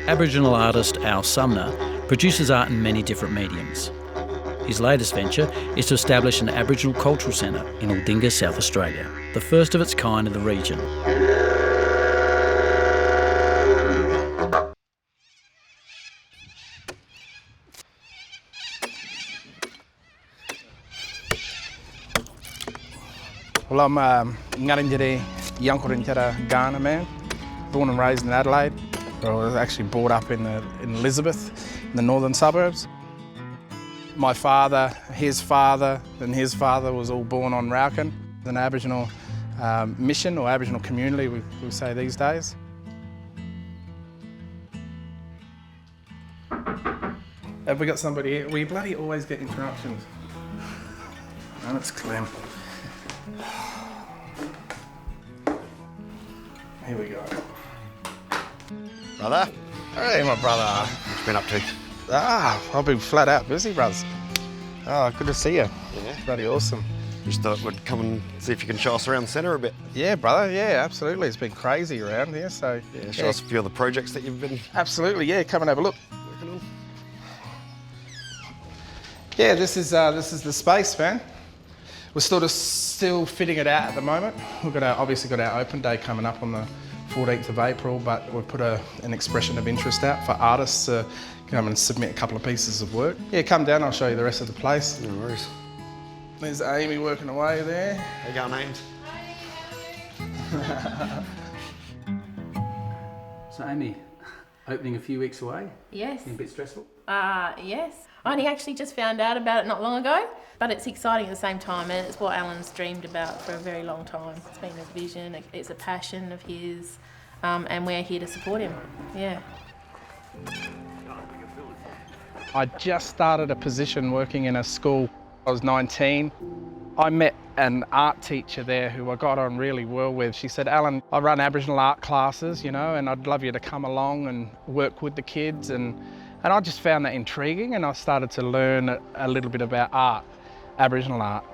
Aboriginal artist Allan Sumner produces art in many different mediums. His latest venture is to establish an Aboriginal cultural centre in Aldinga, South Australia, the first of its kind in the region. Well, I'm Ngarinjere Yankurinjera Ghana man, born and raised in Adelaide. I was actually brought up in Elizabeth, in the northern suburbs. My father, his father, and his father was all born on Rauken, an Aboriginal mission or Aboriginal community, we say these days. Have we got somebody here? We bloody always get interruptions. Oh, that's Clem. Here we go. Brother? Hey, my brother. What you been up to? I've been flat out busy, brothers. Oh, good to see you. Yeah. Bloody awesome. Just thought we'd come and see if you can show us around the centre a bit. Yeah, brother, yeah, absolutely. It's been crazy around here, so... Yeah, show us a few of the projects that you've been... Absolutely, yeah, come and have a look. Working on. Yeah, this is the space, man. We're sort of still fitting it out at the moment. We've obviously got our open day coming up on the 14th of April, but we've put an expression of interest out for artists to come and submit a couple of pieces of work. Yeah, come down, I'll show you the rest of the place. No worries. There's Amy working away there. How you going, Ames? So Amy, opening a few weeks away? Yes. A bit stressful? Yes. I only actually just found out about it not long ago, but it's exciting at the same time, and it's what Alan's dreamed about for a very long time. It's been a vision, it's a passion of his, and we're here to support him. Yeah. I just started a position working in a school. I was 19. I met an art teacher there who I got on really well with. She said, Alan, I run Aboriginal art classes, you know, and I'd love you to come along and work with the kids. And I just found that intriguing, and I started to learn a little bit about art, Aboriginal art.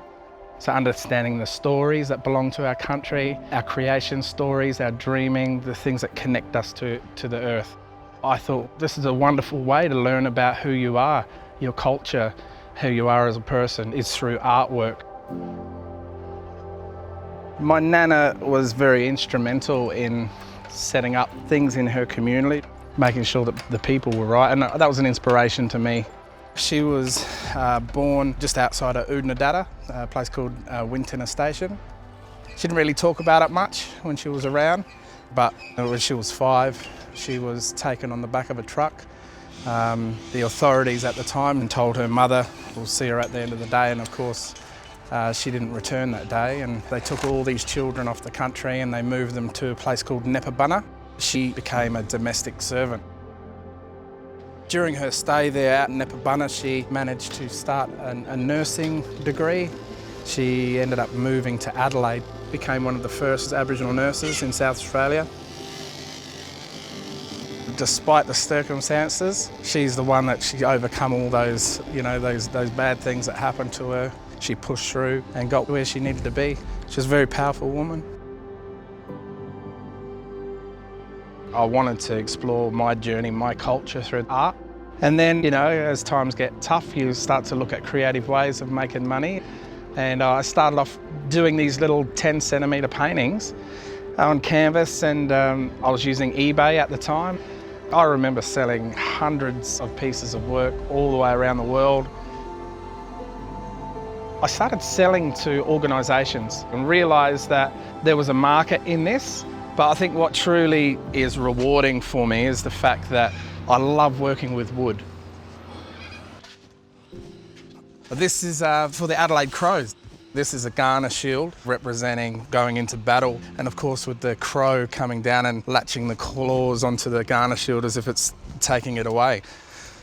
So understanding the stories that belong to our country, our creation stories, our dreaming, the things that connect us to the earth. I thought this is a wonderful way to learn about who you are, your culture, who you are as a person, is through artwork. My nana was very instrumental in setting up things in her community, making sure that the people were right, and that was an inspiration to me. She was born just outside of Oodnadatta, a place called Wintina Station. She didn't really talk about it much when she was around, but when she was 5, she was taken on the back of a truck. The authorities at the time told her mother, we'll see her at the end of the day, and of course she didn't return that day, and they took all these children off the country and they moved them to a place called Nepabunna. She became a domestic servant. During her stay there at Nepabunna, she managed to start a nursing degree. She ended up moving to Adelaide, became one of the first Aboriginal nurses in South Australia. Despite the circumstances, she's the one that she overcome all those, those bad things that happened to her. She pushed through and got where she needed to be. She was a very powerful woman. I wanted to explore my journey, my culture through art. And then, as times get tough, you start to look at creative ways of making money. And I started off doing these little 10-centimetre paintings on canvas, and I was using eBay at the time. I remember selling hundreds of pieces of work all the way around the world. I started selling to organisations and realised that there was a market in this. But I think what truly is rewarding for me is the fact that I love working with wood. This is for the Adelaide Crows. This is a Ghana shield representing going into battle, and of course with the crow coming down and latching the claws onto the Ghana shield as if it's taking it away.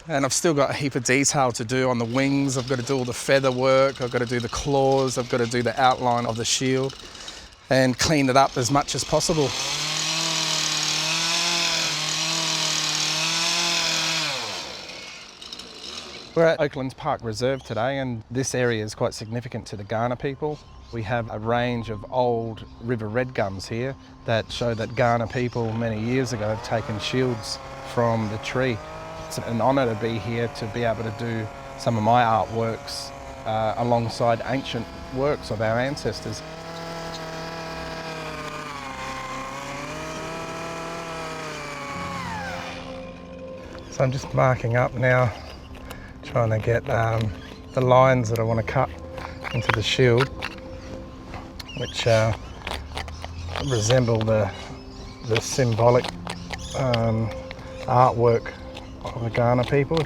And I've still got a heap of detail to do on the wings. I've got to do all the feather work, I've got to do the claws, I've got to do the outline of the shield and clean it up as much as possible. We're at Oaklands Park Reserve today, and this area is quite significant to the Kaurna people. We have a range of old river red gums here that show that Kaurna people many years ago have taken shields from the tree. It's an honour to be here, to be able to do some of my artworks alongside ancient works of our ancestors. So I'm just marking up now, trying to get the lines that I want to cut into the shield, which resemble the symbolic artwork of the Kaurna people.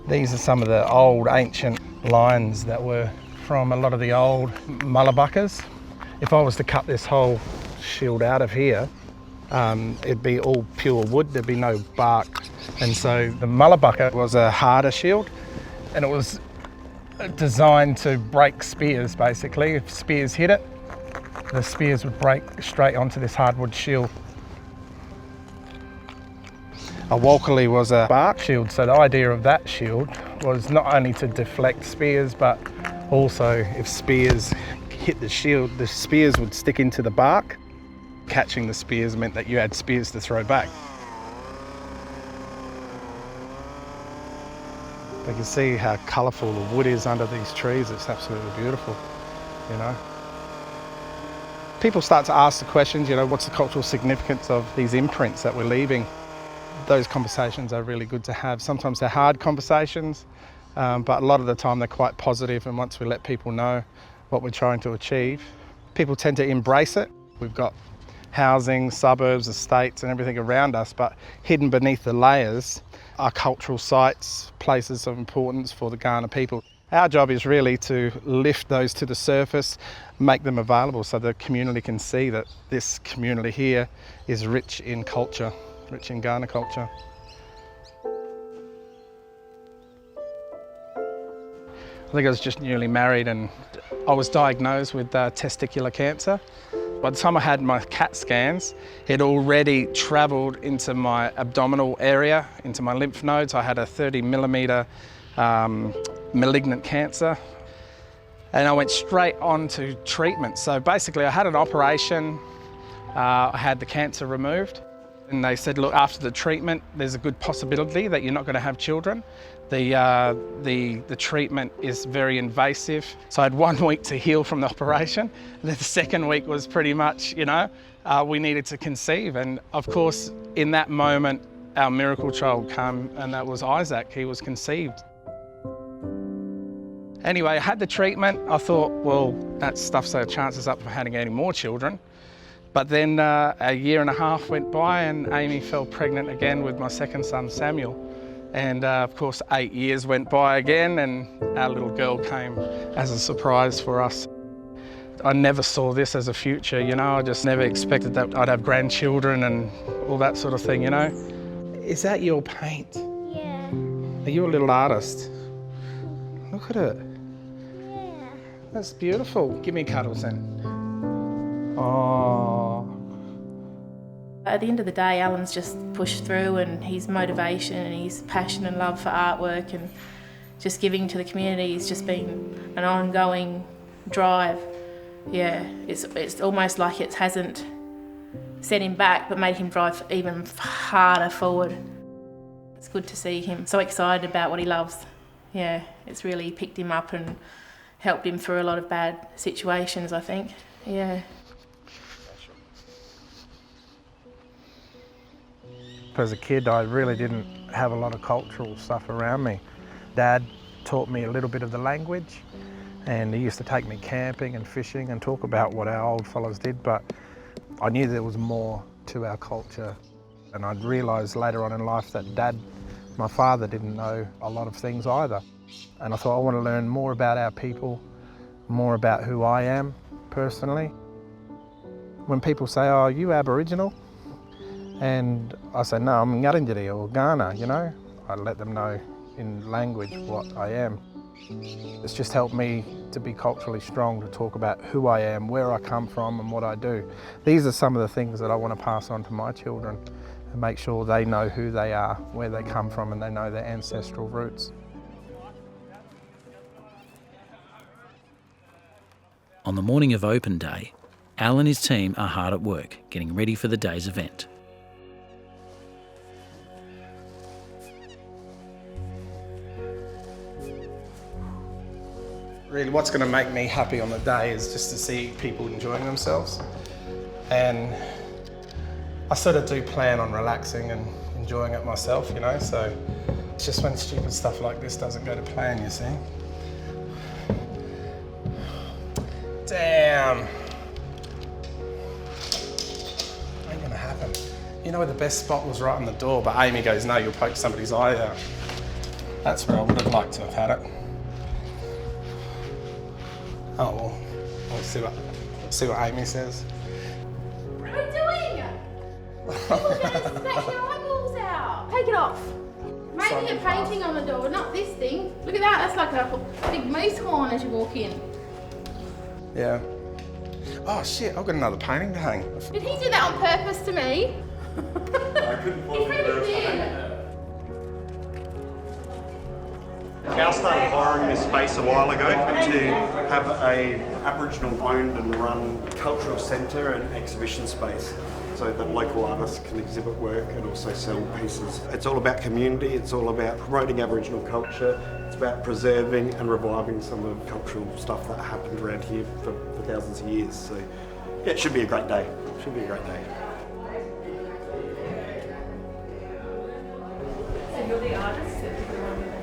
These are some of the old ancient lines that were from a lot of the old mullabuckers. If I was to cut this whole shield out of here, it'd be all pure wood, there'd be no bark. And so the mullabucker was a harder shield, and it was designed to break spears basically. If spears hit it, the spears would break straight onto this hardwood shield. A walkerly was a bark shield, so the idea of that shield was not only to deflect spears, but also if spears hit the shield, the spears would stick into the bark. Catching the spears meant that you had spears to throw back. You can see how colourful the wood is under these trees. It's absolutely beautiful, you know. People start to ask the questions, you know, what's the cultural significance of these imprints that we're leaving? Those conversations are really good to have. Sometimes they're hard conversations, but a lot of the time they're quite positive, and once we let people know what we're trying to achieve, people tend to embrace it. We've got housing, suburbs, estates and everything around us, but hidden beneath the layers are cultural sites, places of importance for the Kaurna people. Our job is really to lift those to the surface, make them available so the community can see that this community here is rich in culture, rich in Kaurna culture. I think I was just newly married and I was diagnosed with testicular cancer. By the time I had my CAT scans, it already travelled into my abdominal area, into my lymph nodes. I had a 30mm malignant cancer, and I went straight on to treatment. So basically I had an operation, I had the cancer removed, and they said, look, after the treatment, there's a good possibility that you're not going to have children. The treatment is very invasive. So I had 1 week to heal from the operation. The second week was pretty much, you know, we needed to conceive. And of course, in that moment, our miracle child came, and that was Isaac. He was conceived. Anyway, I had the treatment. I thought, well, that stuffs our chances up for having any more children. But then a year and a half went by and Amy fell pregnant again with my second son, Samuel. And of course, 8 years went by again and our little girl came as a surprise for us. I never saw this as a future, you know, I just never expected that I'd have grandchildren and all that sort of thing, you know. Is that your paint? Yeah. Are you a little artist? Look at it. Yeah. That's beautiful. Give me cuddles then. Oh. At the end of the day, Allan's just pushed through, and his motivation and his passion and love for artwork and just giving to the community has just been an ongoing drive. Yeah, it's almost like it hasn't set him back but made him drive even harder forward. It's good to see him so excited about what he loves. Yeah, it's really picked him up and helped him through a lot of bad situations, I think. Yeah. As a kid, I really didn't have a lot of cultural stuff around me. Dad taught me a little bit of the language, and he used to take me camping and fishing and talk about what our old fellows did, but I knew there was more to our culture. And I'd realised later on in life that Dad, my father, didn't know a lot of things either. And I thought, I want to learn more about our people, more about who I am personally. When people say, oh, are you Aboriginal? And I say, no, I'm Ngarrindjeri or Kaurna, you know. I let them know in language what I am. It's just helped me to be culturally strong, to talk about who I am, where I come from and what I do. These are some of the things that I want to pass on to my children and make sure they know who they are, where they come from, and they know their ancestral roots. On the morning of open day, Al and his team are hard at work getting ready for the day's event. Really, what's going to make me happy on the day is just to see people enjoying themselves. And I sort of do plan on relaxing and enjoying it myself, you know, so it's just when stupid stuff like this doesn't go to plan, you see. Damn. Ain't gonna happen. You know where the best spot was? Right on the door, but Amy goes, no, you'll poke somebody's eye out. That's where I would have liked to have had it. Oh well, we'll see what Amy says. What are you doing? You're gonna smash your eyeballs out. Take it off. Maybe a painting on the door, not this thing. Look at that, that's like a big moose horn as you walk in. Yeah. Oh shit, I've got another painting to hang. Did he do that on purpose to me? I couldn't He really did. Cal started hiring this space a while ago to have a Aboriginal owned and run cultural centre and exhibition space so that local artists can exhibit work and also sell pieces. It's all about community, it's all about promoting Aboriginal culture, it's about preserving and reviving some of the cultural stuff that happened around here for thousands of years. So yeah, it should be a great day. It should be a great day. So you're the artist that did the one with the hands?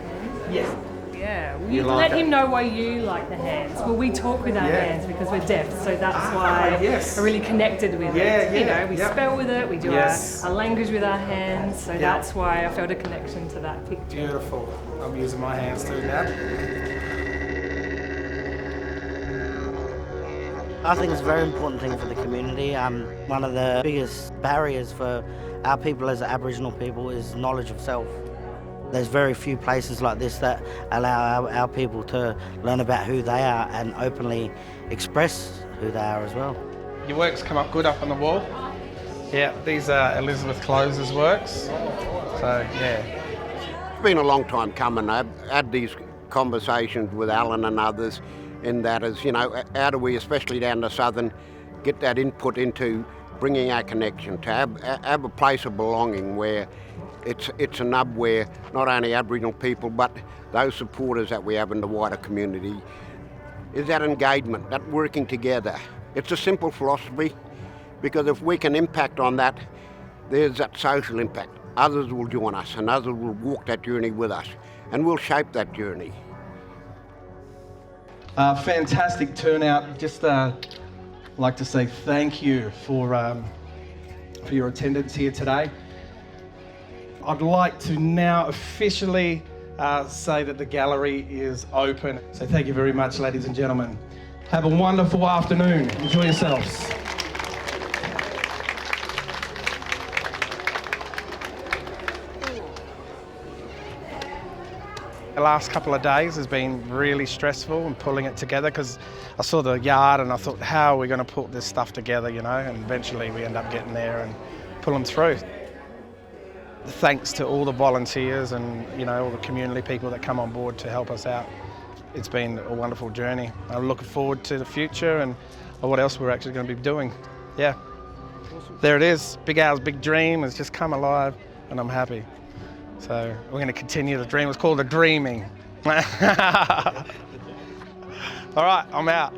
Yes. Yeah. Well, You you like let it? him know why you like the hands. Well, we talk with our Yeah. hands because we're deaf, so that's why yes. we're really connected with Yeah, it. You yeah, know, we yep. spell with it, we do Yes. our language with our hands, so that's why I felt a connection to that picture. Beautiful. I'm using my hands too now. I think it's a very important thing for the community. One of the biggest barriers for our people as Aboriginal people is knowledge of self. There's very few places like this that allow our people to learn about who they are and openly express who they are as well. Your work's come up good up on the wall. Yeah, these are Elizabeth Close's works. So, yeah. It's been a long time coming. I've had these conversations with Allan and others in that is, you know, how do we, especially down the southern, get that input into bringing our connection, to have a place of belonging where it's a nub where not only Aboriginal people but those supporters that we have in the wider community is that engagement, that working together. It's a simple philosophy because if we can impact on that, there's that social impact. Others will join us and others will walk that journey with us and we'll shape that journey. Fantastic turnout. Just like to say thank you for your attendance here today. I'd like to now officially say that the gallery is open. So thank you very much, ladies and gentlemen. Have a wonderful afternoon. Enjoy yourselves. The last couple of days has been really stressful and pulling it together because I saw the yard and I thought, how are we going to put this stuff together, you know, and eventually we end up getting there and pulling through. Thanks to all the volunteers and, you know, all the community people that come on board to help us out. It's been a wonderful journey. I'm looking forward to the future and what else we're actually going to be doing. Yeah, there it is. Big Al's big dream has just come alive and I'm happy. So we're going to continue the dream. It's called the dreaming. All right, I'm out.